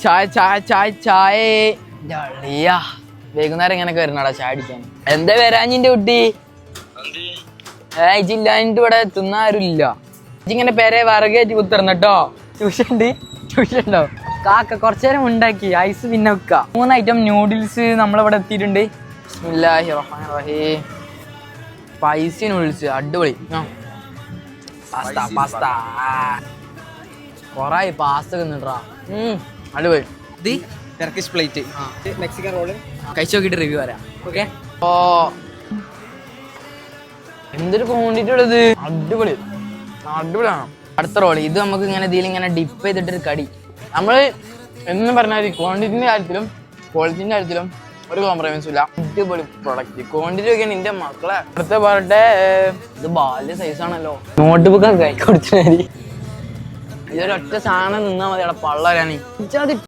ചായ ചായ ചായ ചായ വൈകുന്നേരം ഇങ്ങനൊക്കെ വരണടാ ചായ അടിക്കാൻ. എന്താ വരാഞ്ഞിന്റെ കുട്ടി? ഇജില്ലാഞ്ഞിട്ട് ഇവിടെ തിന്നാരും ഇല്ല. ഇജിങ്ങനെ പേരെ വിറകേറ്റി കുത്തിറന്നട്ടോ. ട്യൂഷൻ ഉണ്ടോ? കാക്ക കുറച്ചേരം ഉണ്ടാക്കി ഐസ് പിന്നെ വെക്ക. 3 ഐറ്റം നൂഡിൽസ് നമ്മളിവിടെ എത്തിയിട്ടുണ്ട്. ബിസ്മില്ലാഹിർ റഹ്മാനിർ റഹീം. സ്പൈസി നൂഡിൽസ് അടിപൊളി. പാസ്ത പാസ്ത കൊറായി പാസ്ത തിന്നിട്ടാ. അടിപൊളി. ഇത് ടർക്കിഷ് പ്ലേറ്റ്, മെക്സിക്കൻ റോള് കഴിച്ചു നോക്കിയിട്ട് റിവ്യൂ വരാം. ഓക്കെ. ഓ എന്തൊരു ക്വാണ്ടിറ്റി ഉള്ളത്. അടിപൊളി അടിപൊളിയാണ്. അടുത്ത റോള് ഇത് നമുക്ക് ഇങ്ങനെ ഇതിലിങ്ങനെ ഡിപ്പ് ചെയ്തിട്ടൊരു കടി. നമ്മള് എന്ന് പറഞ്ഞാൽ ക്വാണ്ടിറ്റിന്റെ കാര്യത്തിലും ക്വാളിറ്റിന്റെ കാര്യത്തിലും ഒരു കോംപ്രമൈസും ഇല്ല. അടിപൊളി പ്രൊഡക്റ്റ്. ക്വാണ്ടിറ്റി ഒക്കെ എന്റെ മക്കളെ അടുത്ത പറട്ടെ. ഇത് ബാല്യ സൈസാണല്ലോ. നോട്ട് ബുക്ക് ഒക്കെ കൈ കൊടുത്താൽ മതി. ഇതൊരൊറ്റ സാധനം നിന്നാ മതി അവിടെ പള്ള വരാനേ.